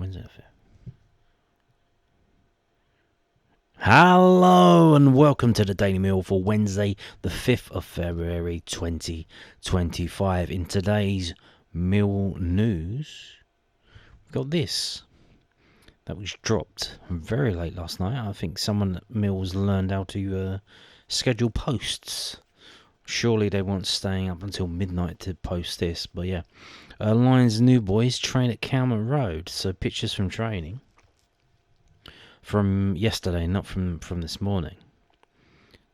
Wednesday the 5th. Hello and welcome to the Daily Meal for Wednesday the 5th of February 2025. In today's Mill news, we've got this. That was dropped very late last night. I think someone at Mill's learned how to schedule posts. Surely they weren't staying up until midnight to post this, but yeah. Lions new boys train at Calmont Road. So pictures from training from yesterday, not from this morning.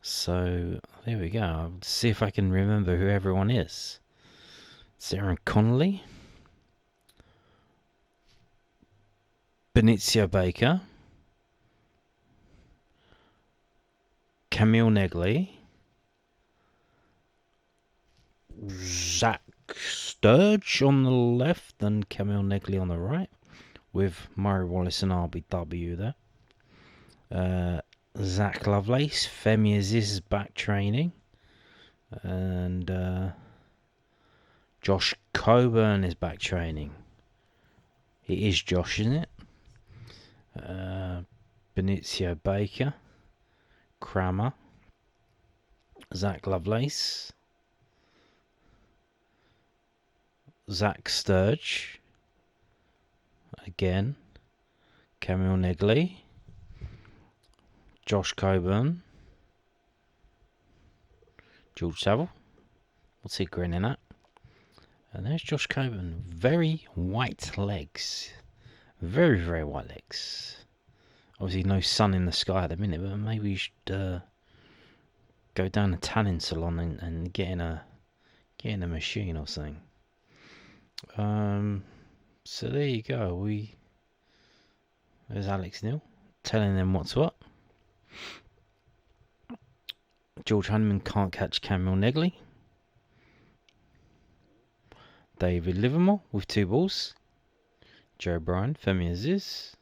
So there we go. I'll see if I can remember who everyone is. Sarah Connolly, Benicio Baker, Camille Negley, Zach Sturge on the left and Camille Negley on the right, with Murray Wallace and RBW there. Zach Lovelace, Femi Aziz is back training, and Josh Coburn is back training. It is Josh, isn't it? Benicio Baker, Crama, Zach Lovelace, Zach Sturge, again, Camille Negley, Josh Coburn, George Saville. What's he grinning at? And there's Josh Coburn. Very white legs. Very, very white legs. Obviously no sun in the sky at the minute, but maybe you should go down a tanning salon and get in a machine or something. So there you go. There's Alex Neil telling them what's what. George Honeyman can't catch Camille Negley. David Livermore with 2 balls. Joe Bryan, Femi Aziz,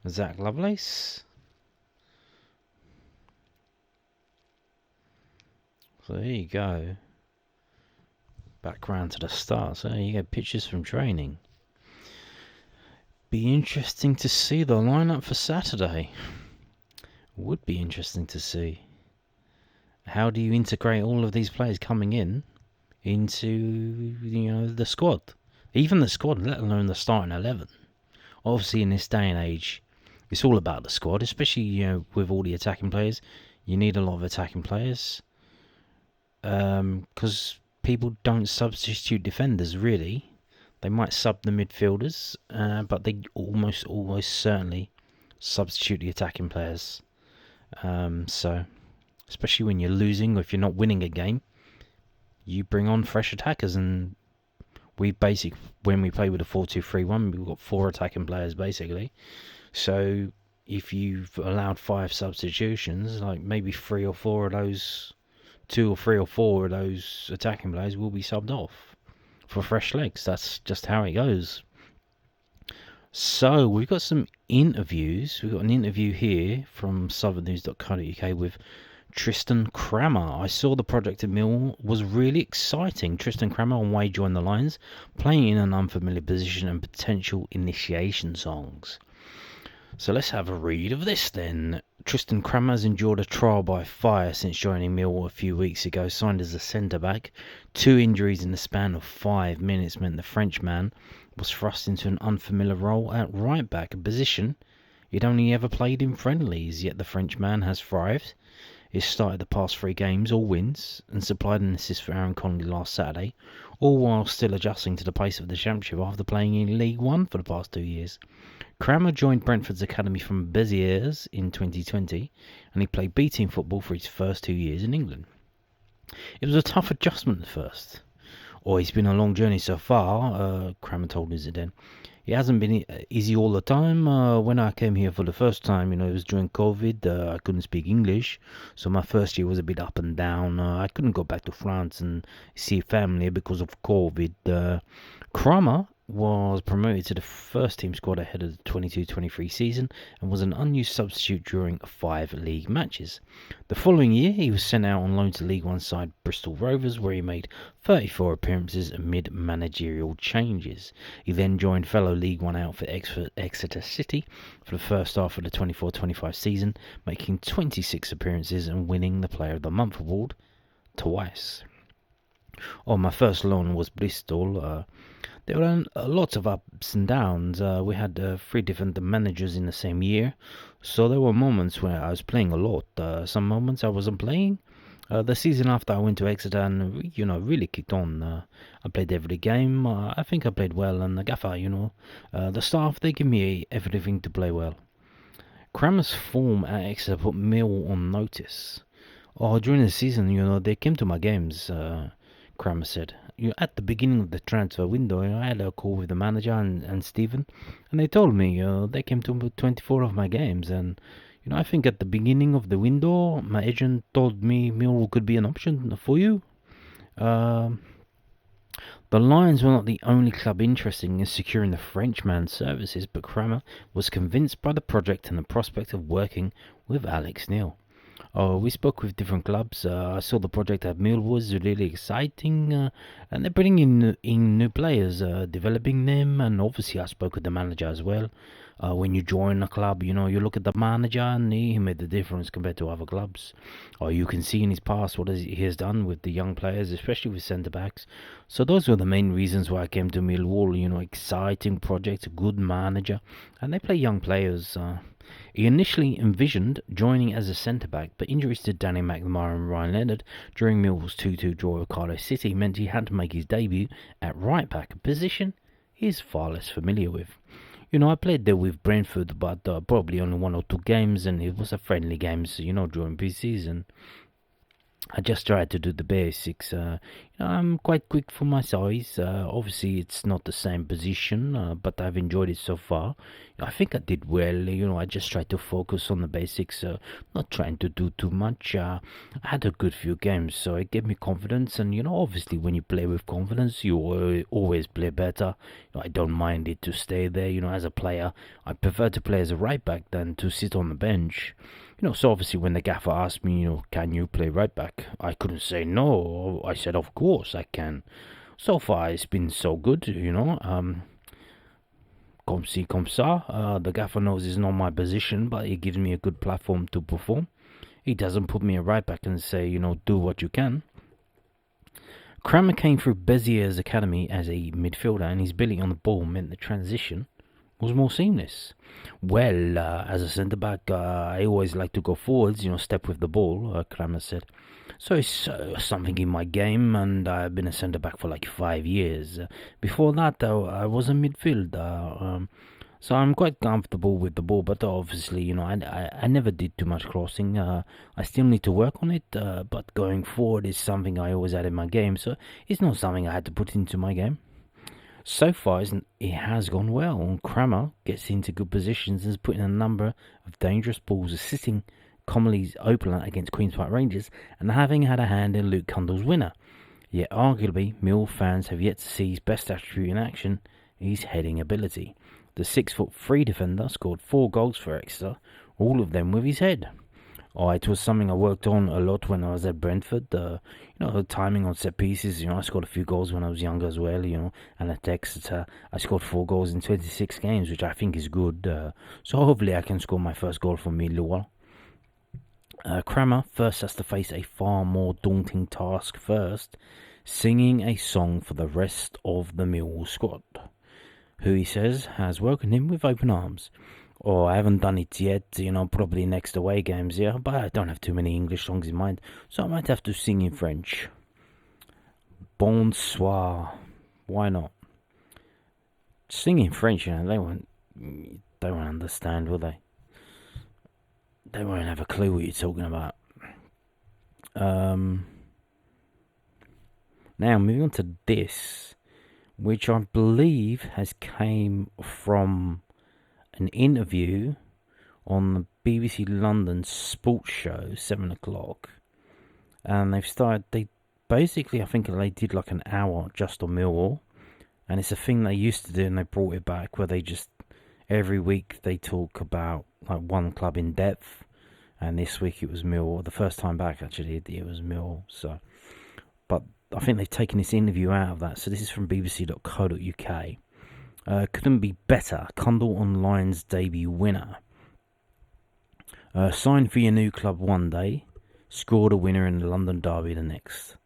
Zach Lovelace. So there you go. Back round to the start. So there you go, pictures from training. Be interesting to see the lineup for Saturday. Would be interesting to see. How do you integrate all of these players coming in into the squad? Even the squad, let alone the starting 11. Obviously, in this day and age, it's all about the squad, especially with all the attacking players. You need a lot of attacking players because people don't substitute defenders really. They might sub the midfielders, but they almost certainly substitute the attacking players. So, especially when you're losing or if you're not winning a game, you bring on fresh attackers. And when we play with a 4-2-3-1, we've got 4 attacking players basically. So if you've allowed 5 substitutions, like maybe 3 or 4 of those, 2 or 3 or 4 of those attacking players will be subbed off for fresh legs. That's just how it goes. So we've got some interviews. We've got an interview here from southernnews.co.uk with Tristan Crama. I saw the project at Mill was really exciting. Tristan Crama on why he joined the Lions, playing in an unfamiliar position and potential initiation songs. So let's have a read of this then. Tristan Crama has endured a trial by fire since joining Mill a few weeks ago. Signed as a centre-back, 2 injuries in the span of 5 minutes meant the Frenchman was thrust into an unfamiliar role at right-back, a position he'd only ever played in friendlies, yet the Frenchman has thrived. He's started the past 3 games, all wins, and supplied an assist for Aaron Connolly last Saturday, all while still adjusting to the pace of the Championship after playing in League One for the past 2 years. Crama joined Brentford's academy from Béziers in 2020, and he played B-team football for his first 2 years in England. It was a tough adjustment at first. It's been a long journey so far, Crama told us then. It hasn't been easy all the time. When I came here for the first time, it was during COVID. I couldn't speak English, so my first year was a bit up and down. I couldn't go back to France and see family because of COVID. Crama was promoted to the first team squad ahead of the 22-23 season and was an unused substitute during 5 league matches. The following year, he was sent out on loan to League One side Bristol Rovers, where he made 34 appearances amid managerial changes. He then joined fellow League One outfit Exeter City for the first half of the 24-25 season, making 26 appearances and winning the Player of the Month award twice. My first loan was Bristol. There were lots of ups and downs. We had 3 different managers in the same year, so there were moments where I was playing a lot. Some moments I wasn't playing. The season after I went to Exeter and really kicked on. I played every game. I think I played well, and the gaffer, the staff, they give me everything to play well. Crama's form at Exeter put Mill on notice. During the season, they came to my games. Crama said. At the beginning of the transfer window, I had a call with the manager and Stephen, and they told me they came to 24 of my games, and I think at the beginning of the window, my agent told me Millwall could be an option for you. The Lions were not the only club interested in securing the Frenchman's services, but Crama was convinced by the project and the prospect of working with Alex Neil. We spoke with different clubs. I saw the project at Millwall was really exciting, and they're bringing in new players, developing them, and obviously I spoke with the manager as well. When you join a club, you look at the manager and he made the difference compared to other clubs. You can see in his past what he has done with the young players, especially with centre-backs. So those were the main reasons why I came to Millwall, exciting project, good manager, and they play young players. He initially envisioned joining as a centre-back, but injuries to Danny McNamara and Ryan Leonard during Millwall's 2-2 draw with Cardiff City meant he had to make his debut at right-back, a position he is far less familiar with. I played there with Brentford, but probably only 1 or 2 games, and it was a friendly game, so, during pre-season. I just tried to do the basics. I'm quite quick for my size. Obviously, it's not the same position, but I've enjoyed it so far. I think I did well. I just tried to focus on the basics, not trying to do too much. I had a good few games, so it gave me confidence. And, obviously, when you play with confidence, you always play better. I don't mind it to stay there. As a player, I prefer to play as a right back than to sit on the bench. So obviously when the gaffer asked me, can you play right back? I couldn't say no. I said, of course I can. So far it's been so good, Comme ci, comme ça. The gaffer knows it's not my position, but he gives me a good platform to perform. He doesn't put me a right back and say, do what you can. Crama came through Bezier's academy as a midfielder, and his ability on the ball meant the transition was more seamless. Well, as a centre-back, I always like to go forwards, step with the ball, Crama said. So it's something in my game, and I've been a centre-back for like 5 years. Before that, though, I was a midfielder, so I'm quite comfortable with the ball, but obviously, I never did too much crossing. I still need to work on it, but going forward is something I always had in my game, so it's not something I had to put into my game. So far, it has gone well. Crama gets into good positions and has put in a number of dangerous balls, assisting Comley's opener against Queen's Park Rangers and having had a hand in Luke Cundle's winner. Yet arguably, Mill fans have yet to see his best attribute in action, his heading ability. The 6'3" defender scored 4 goals for Exeter, all of them with his head. It was something I worked on a lot when I was at Brentford. The timing on set pieces. I scored a few goals when I was younger as well. And at Exeter, I scored 4 goals in 26 games, which I think is good. So hopefully I can score my first goal for Millwall. Crama first has to face a far more daunting task first, singing a song for the rest of the Millwall squad, who he says has welcomed him with open arms. I haven't done it yet, probably next away games, but I don't have too many English songs in mind, so I might have to sing in French. Bonsoir. Why not? Sing in French, they won't understand, will they? They won't have a clue what you're talking about. Now, moving on to this, which I believe has came from an interview on the BBC London sports show, 7 o'clock. And they basically, I think they did like an hour just on Millwall. And it's a thing they used to do, and they brought it back, where they just, every week they talk about like one club in depth. And this week it was Millwall. The first time back, actually, it was Millwall. So, but I think they've taken this interview out of that. So this is from bbc.co.uk. Couldn't be better. Cundle Online's debut winner. Signed for your new club one day. Scored a winner in the London derby the next.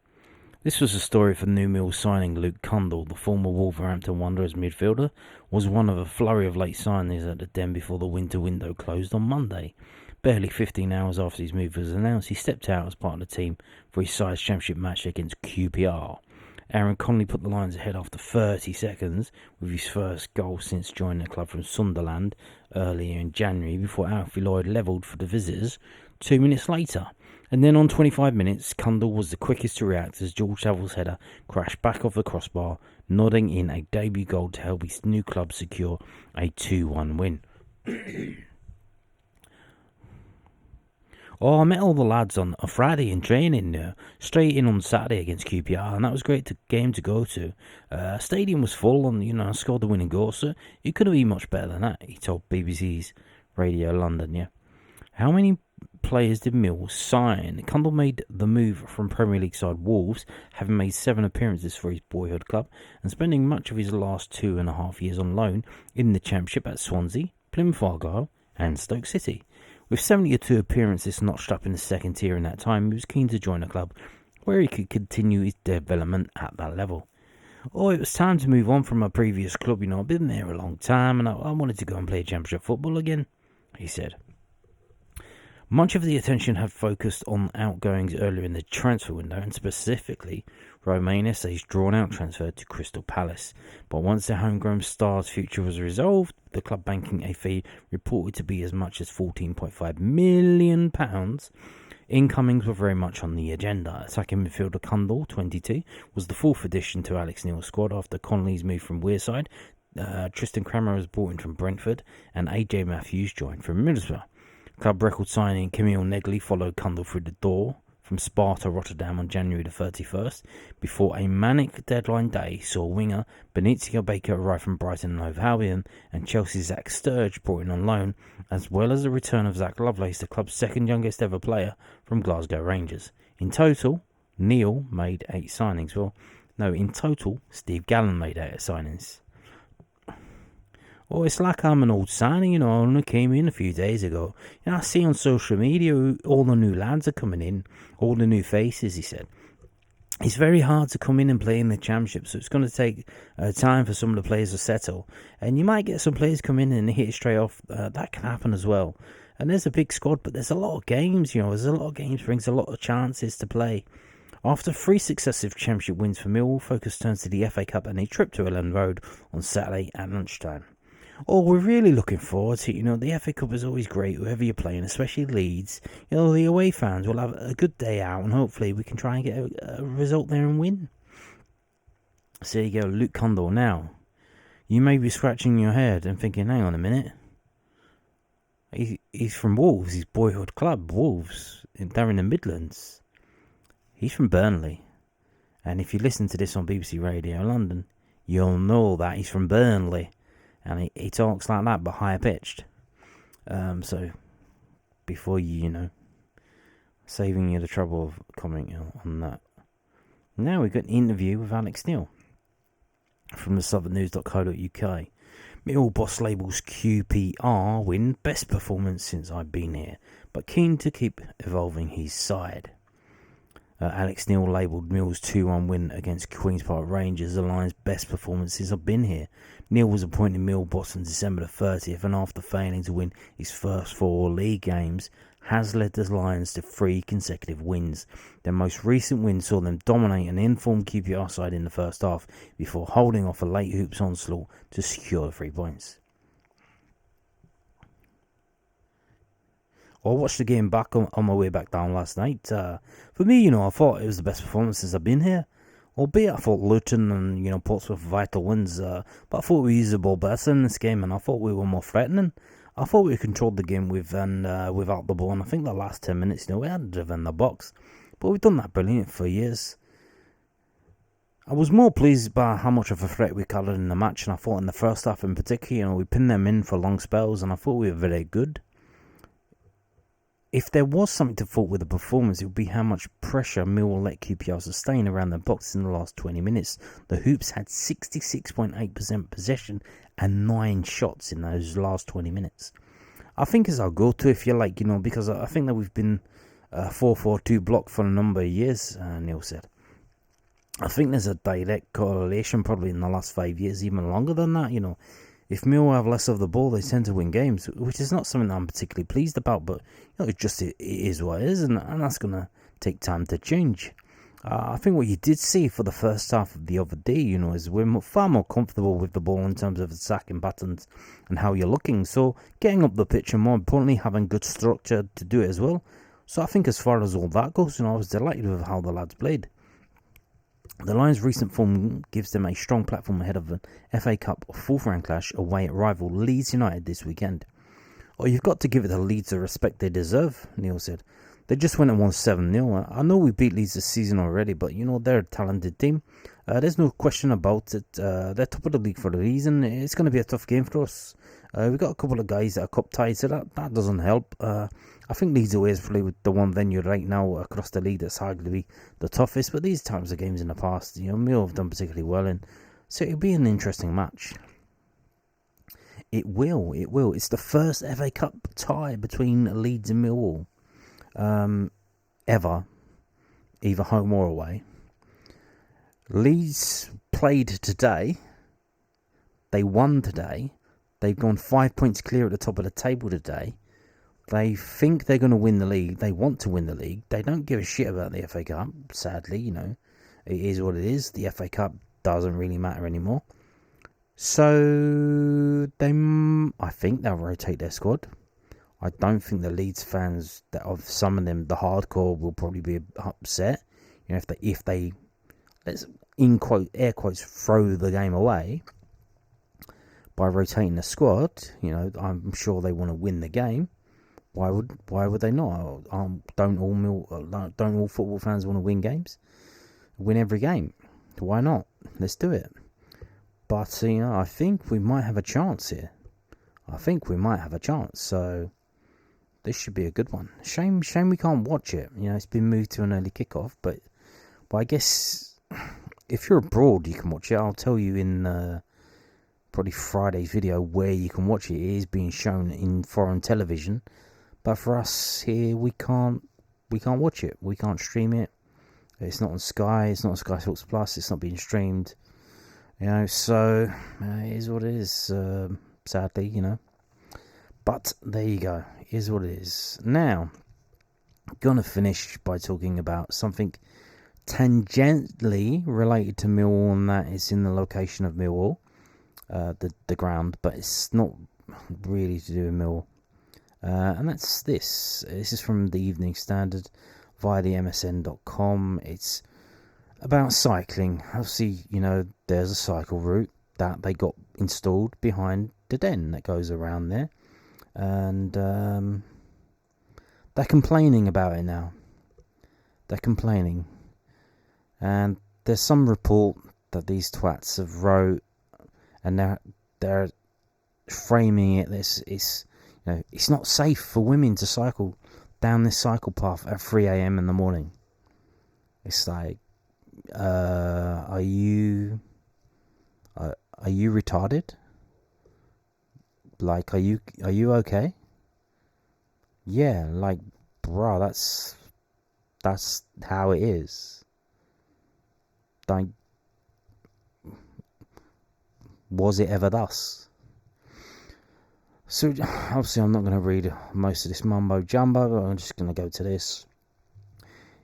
This was a story for New Mill signing Luke Cundle. The former Wolverhampton Wanderers midfielder was one of a flurry of late signings at the Den before the winter window closed on Monday. Barely 15 hours after his move was announced, he stepped out as part of the team for his side's championship match against QPR. Aaron Connolly put the Lions ahead after 30 seconds with his first goal since joining the club from Sunderland earlier in January, before Alfie Lloyd levelled for the visitors 2 minutes later. And then on 25 minutes, Cundle was the quickest to react as George Saville's header crashed back off the crossbar, nodding in a debut goal to help his new club secure a 2-1 win. I met all the lads on a Friday in training, straight in on Saturday against QPR, and that was a great game to go to. Stadium was full, and I scored the winning goal, so it couldn't be much better than that, he told BBC's Radio London. Yeah. How many players did Mill sign? Cundle made the move from Premier League side Wolves, having made 7 appearances for his boyhood club and spending much of his last 2.5 years on loan in the Championship at Swansea, Plymouth Argyle and Stoke City. With 72 appearances notched up in the second tier in that time, he was keen to join a club where he could continue his development at that level. It was time to move on from my previous club. I've been there a long time and I wanted to go and play Championship football again, he said. Much of the attention had focused on outgoings earlier in the transfer window, and specifically Romain Esse's drawn-out transfer to Crystal Palace. But once the homegrown star's future was resolved, the club banking a fee reported to be as much as £14.5 million, incomings were very much on the agenda. Attacking midfielder Cundle, 22, was the 4th addition to Alex Neil's squad after Connolly's move from Wearside. Tristan Crama was brought in from Brentford, and AJ Matthews joined from Middlesbrough. Club record signing Camille Negley followed Cundle through the door from Sparta Rotterdam on January the 31st, before a manic deadline day saw winger Benicio Baker arrive from Brighton and Hove Albion, and Chelsea's Zach Sturge brought in on loan, as well as the return of Zach Lovelace, the club's second youngest ever player, from Glasgow Rangers. In total, Neil made 8 signings. In total, Steve Gallen made 8 signings. It's like I'm an old signing, I only came in a few days ago. I see on social media all the new lads are coming in, all the new faces, he said. It's very hard to come in and play in the Championship, so it's going to take time for some of the players to settle. And you might get some players come in and hit it straight off. That can happen as well. And there's a big squad, but there's a lot of games, there's a lot of games, brings a lot of chances to play. After 3 successive Championship wins for Millwall, focus turns to the FA Cup and a trip to Ellen Road on Saturday at lunchtime. We're really looking forward to it. The FA Cup is always great, whoever you're playing, especially Leeds. The away fans will have a good day out, and hopefully we can try and get a result there and win. So there you go, Luke Cundle. Now, you may be scratching your head and thinking, hang on a minute. He's from Wolves, his boyhood club, Wolves. They're in the Midlands. He's from Burnley. And if you listen to this on BBC Radio London, you'll know that he's from Burnley. And he talks like that, but higher pitched. So, before saving you the trouble of commenting on that. Now we've got an interview with Alex Neil from the southernnews.co.uk. Millwall boss labels QPR win best performance since I've been here, but keen to keep evolving his side. Alex Neil labelled Mill's 2-1 win against Queen's Park Rangers the Lions' best performance since I've been here. Neil was appointed Mill boss on December the 30th, and after failing to win his first 4 league games, has led the Lions to 3 consecutive wins. Their most recent win saw them dominate an informed QPR side in the first half before holding off a late hoops onslaught to secure the 3 points. I watched the game back on my way back down last night. For me, I thought it was the best performance since I've been here. Albeit I thought Luton and, Portsmouth were vital wins. But I thought we used the ball better in this game, and I thought we were more threatening. I thought we controlled the game without the ball, and I think the last 10 minutes, we hadn't driven the box. But we've done that brilliant for years. I was more pleased by how much of a threat we coloured in the match, and I thought in the first half in particular, we pinned them in for long spells, and I thought we were very good. If there was something to fault with the performance, it would be how much pressure Millwall let QPR sustain around the box in the last 20 minutes. The Hoops had 66.8% possession and 9 shots in those last 20 minutes. I think it's our go-to, if you like, because I think that we've been 4-4-2 block for a number of years, Neil said. I think there's a direct correlation probably in the last 5 years, even longer than that, If Millwall have less of the ball, they tend to win games, which is not something that I'm particularly pleased about, but it is what it is, and that's going to take time to change. I think what you did see for the first half of the other day, is we're far more comfortable with the ball in terms of attacking patterns and how you're looking. So getting up the pitch and more importantly, having good structure to do it as well. So I think as far as all that goes, I was delighted with how the lads played. The Lions' recent form gives them a strong platform ahead of an FA Cup fourth-round clash away at rival Leeds United this weekend. Oh, you've got to give it to Leeds the respect they deserve, Neil said. They just went and won 7-0. I know we beat Leeds this season already, but they're a talented team. There's no question about it. They're top of the league for a reason. It's going to be a tough game for us. We've got a couple of guys that are cup tied, so that doesn't help. I think Leeds away is probably the one venue right now across the league that's arguably the toughest, but these types of games in the past, Mill have done particularly well in. So it'll be an interesting match. It will. It's the first FA Cup tie between Leeds and Millwall. Ever, either home or away. Leeds played today. They won today. They've gone 5 points clear at the top of the table today. They think they're going to win the league. They want to win the league. They don't give a shit about the FA Cup, sadly, It is what it is. The FA Cup doesn't really matter anymore. So, I think they'll rotate their squad. I don't think the Leeds fans, that of some of them, the hardcore, will probably be upset. If they let's air quotes throw the game away by rotating the squad. I'm sure they want to win the game. Why would they not? Don't all football fans want to win games? Win every game? Why not? Let's do it. But I think we might have a chance here. So this should be a good one. Shame we can't watch it. It's been moved to an early kickoff, but I guess if you're abroad, you can watch it. I'll tell you in probably Friday's video where you can watch it. It is being shown in foreign television, but for us here, we can't watch it. We can't stream it. It's not on Sky. It's not on Sky Sports Plus. It's not being streamed. So it is what it is. Sadly, But there you go. It is what it is. Now, I'm gonna finish by talking about something tangentially related to Millwall, and that is in the location of Millwall, the ground, but it's not really to do with Millwall. And that's this. This is from the Evening Standard via the MSN.com. It's about cycling. Obviously, there's a cycle route that they got installed behind the den that goes around there. And they're complaining about it now. They're complaining. And there's some report that these twats have wrote, and they're framing it. It's not safe for women to cycle down this cycle path at 3 a.m. in the morning. It's like, are you retarded? Like, are you okay? Yeah, like, bro, that's how it is. Like, was it ever thus? So, obviously, I'm not going to read most of this mumbo jumbo, but I'm just going to go to this.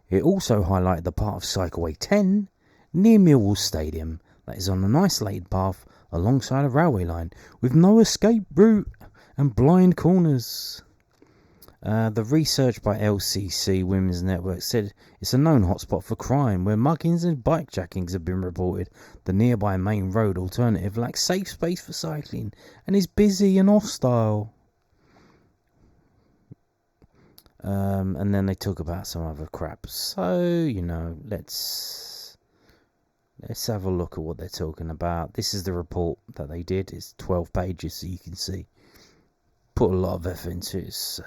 It also highlighted the part of Cycleway 10 near Millwall Stadium that is on an isolated path alongside a railway line with no escape route and blind corners. The research by LCC Women's Network said it's a known hotspot for crime where muggings and bikejackings have been reported. The nearby main road alternative lacks safe space for cycling and is busy and hostile. And then they talk about some other crap. So, let's Let's have a look at what they're talking about. This is the report that they did. It's 12 pages, so you can see. Put a lot of effort into it.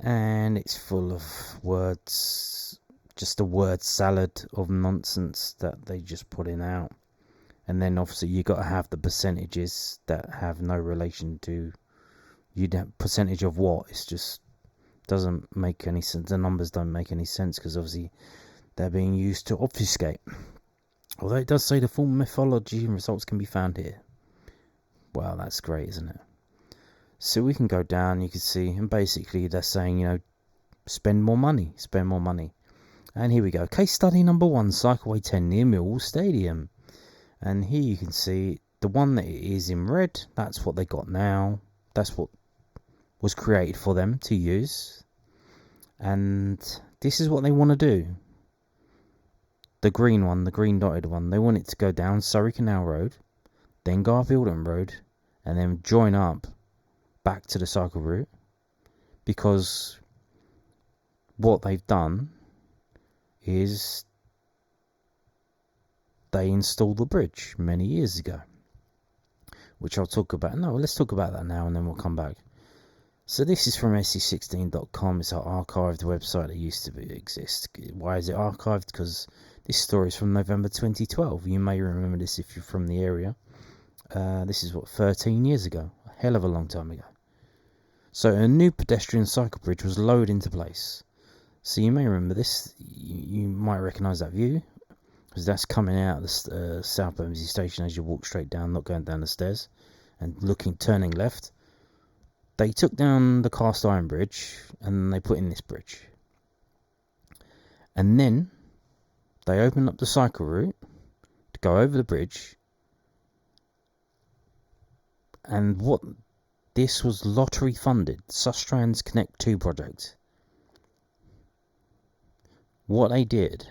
And it's full of words. Just a word salad of nonsense that they just put in out. And then obviously you got to have the percentages that have no relation to... percentage of what? It's just... doesn't make any sense. The numbers don't make any sense because obviously they're being used to obfuscate. Although it does say the full methodology and results can be found here. Wow, that's great, isn't it? So we can go down, you can see, and basically they're saying, spend more money. And here we go. Case study number 1, Cycleway 10 near Millwall Stadium. And here you can see the one that is in red, that's what they got now. That's what was created for them to use. And this is what they want to do. The green one, the green dotted one, they want it to go down Surrey Canal Road, then go up Ilden Road, and then join up back to the cycle route. Because what they've done is they installed the bridge many years ago, which I'll talk about. No, let's talk about that now and then we'll come back. So this is from se16.com. It's an archived website that used to exist. Why is it archived? Because this story is from November 2012. You may remember this if you're from the area. This is 13 years ago. A hell of a long time ago. So a new pedestrian cycle bridge was lowered into place. So you may remember this. You might recognise that view, because that's coming out of the South Bermondsey station as you walk straight down, not going down the stairs, and turning left. They took down the cast iron bridge and they put in this bridge. And then they opened up the cycle route to go over the bridge. And this was lottery funded, Sustrans Connect 2 project. What they did,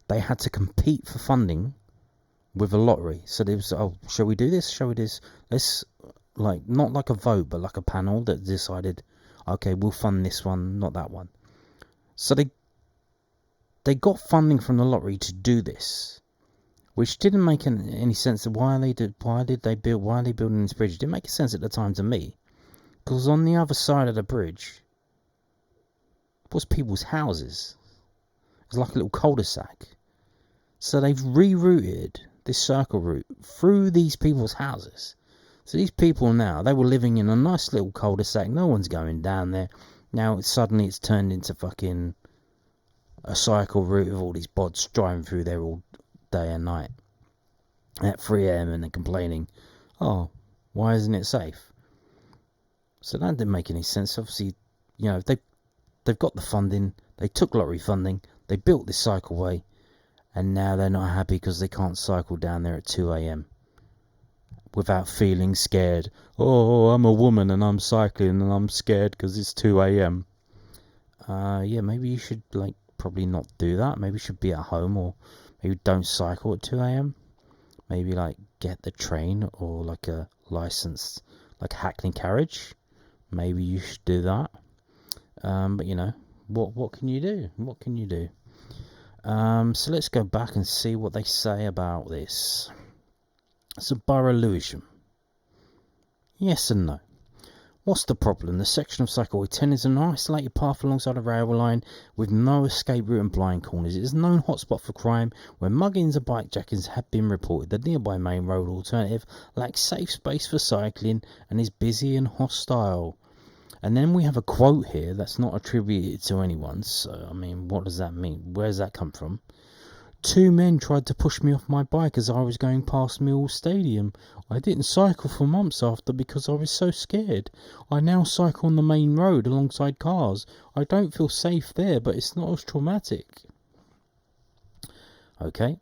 they had to compete for funding with a lottery. So they was, shall we do this? Shall we do this? Let's... not like a vote, but like a panel that decided, okay, we'll fund this one, not that one. So they got funding from the lottery to do this, which didn't make any sense. Why are they building this bridge? It didn't make sense at the time to me, because on the other side of the bridge was people's houses. It was like a little cul-de-sac. So they've rerouted this circle route through these people's houses. So these people now, they were living in a nice little cul-de-sac. No one's going down there. Now suddenly it's turned into fucking a cycle route with all these bods driving through there all day and night at 3 a.m. and they're complaining, oh, why isn't it safe? So that didn't make any sense. Obviously, they've got the funding. They took lottery funding. They built this cycleway, and now they're not happy because they can't cycle down there at 2 a.m. without feeling scared. Oh, I'm a woman and I'm cycling and I'm scared because it's 2 a.m. Maybe you should probably not do that. Maybe you should be at home, or maybe don't cycle at 2 a.m. Maybe get the train or a licensed Hackney carriage. Maybe you should do that. But what can you do? What can you do? So let's go back and see what they say about this. So Borough Lewisham. Yes and no. What's the problem? The section of Cycleway 10 is an isolated path alongside a railway line with no escape route and blind corners. It is a known hotspot for crime, where muggings and bikejackings have been reported. The nearby main road alternative lacks safe space for cycling and is busy and hostile. And then we have a quote here that's not attributed to anyone. So, what does that mean? Where does that come from? 2 men tried to push me off my bike as I was going past Millwall Stadium. I didn't cycle for months after because I was so scared. I now cycle on the main road alongside cars. I don't feel safe there, but it's not as traumatic. Okay.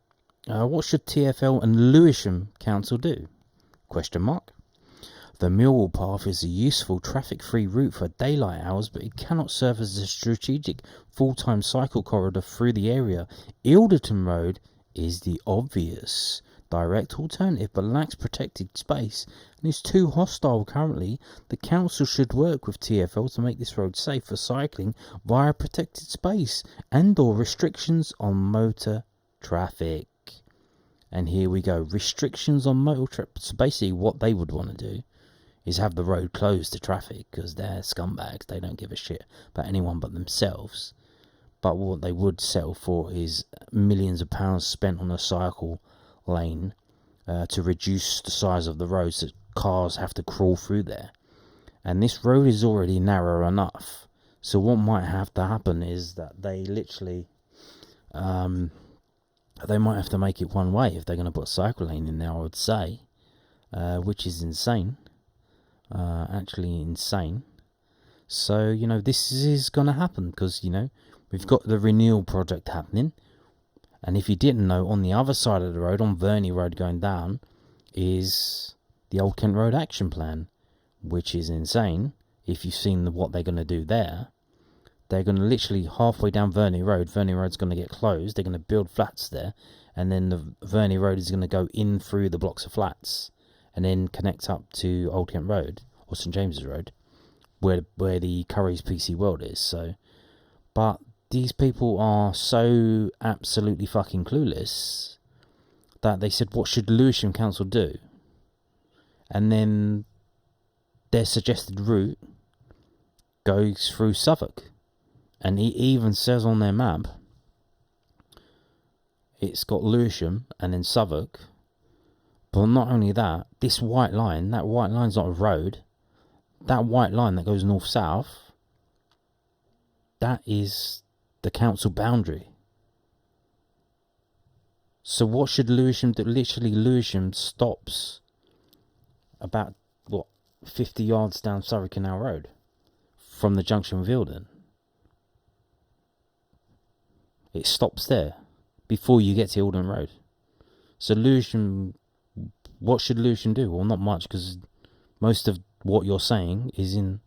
What should TfL and Lewisham Council do? Question mark. The Millwall path is a useful traffic-free route for daylight hours, but it cannot serve as a strategic full-time cycle corridor through the area. Ilderton Road is the obvious direct alternative, but lacks protected space and is too hostile currently. The council should work with TfL to make this road safe for cycling via protected space and/or restrictions on motor traffic. And here we go. Restrictions on motor trips. So basically what they would want to do is have the road closed to traffic, because they're scumbags. They don't give a shit about anyone but themselves. But what they would settle for is millions of pounds spent on a cycle lane to reduce the size of the road so cars have to crawl through there. And this road is already narrow enough. So what might have to happen is that they literally, they might have to make it one way if they're going to put a cycle lane in there, I would say, which is insane, actually insane. So, this is going to happen because, we've got the renewal project happening. And if you didn't know, on the other side of the road, on Verney Road going down, is the Old Kent Road Action Plan, which is insane. If you've seen what they're going to do there, they're going to literally halfway down Verney Road's going to get closed. They're going to build flats there, and then the Verney Road is going to go in through the blocks of flats and then connect up to Old Kent Road or St James's Road, where the Curry's PC World is. So, but these people are so absolutely fucking clueless that they said, what should Lewisham Council do? And then their suggested route goes through Southwark. And it even says on their map, it's got Lewisham and then Southwark. But not only that, this white line, that white line's not a road. That white line that goes north-south, that is the council boundary. So what should Lewisham do? Literally, Lewisham stops about, 50 yards down Surrey Canal Road from the junction with Ilden. It stops there before you get to Ilden Road. So Lewisham, what should Lewisham do? Well, not much, because most of what you're saying is in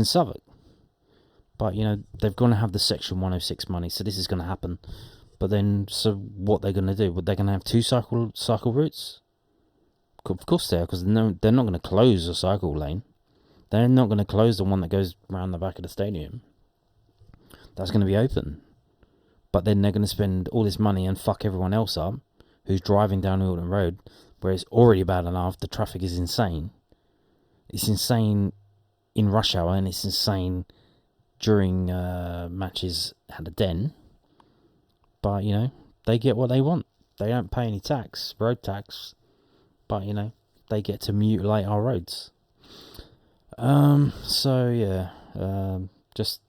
Southwark. But, they're going to have the Section 106 money, so this is going to happen. But then, so what they're going to do? They're going to have two cycle routes? Of course they are, because they're not going to close a cycle lane. They're not going to close the one that goes around the back of the stadium. That's going to be open. But then they're going to spend all this money and fuck everyone else up who's driving down Ilden Road, where it's already bad enough. The traffic is insane. It's insane in rush hour, and it's insane during matches at the Den. But, they get what they want. They don't pay any tax, road tax. But, they get to mutilate our roads. So, yeah. Just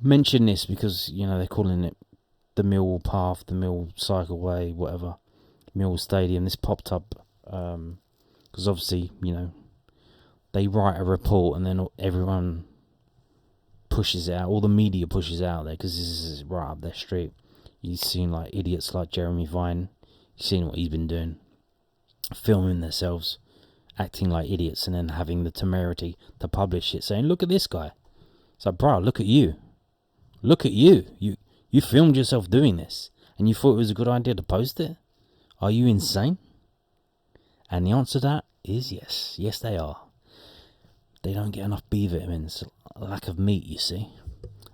mention this because, they're calling it the Millwall Path, the Millwall Cycleway, whatever. Millwall Stadium. This popped up because obviously, they write a report and then everyone pushes it out. All the media pushes it out there because this is right up their street. You've seen like idiots like Jeremy Vine. You've seen what he's been doing, filming themselves, acting like idiots, and then having the temerity to publish it, saying, "Look at this guy." It's like, bro, look at you. Look at you. You filmed yourself doing this, and you thought it was a good idea to post it? Are you insane? And the answer to that is yes. Yes, they are. They don't get enough B vitamins. Lack of meat, you see.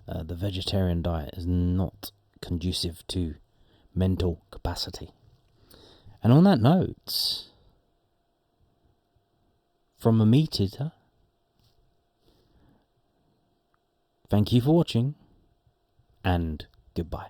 The vegetarian diet is not conducive to mental capacity. And on that note, from a meat eater, thank you for watching, and goodbye.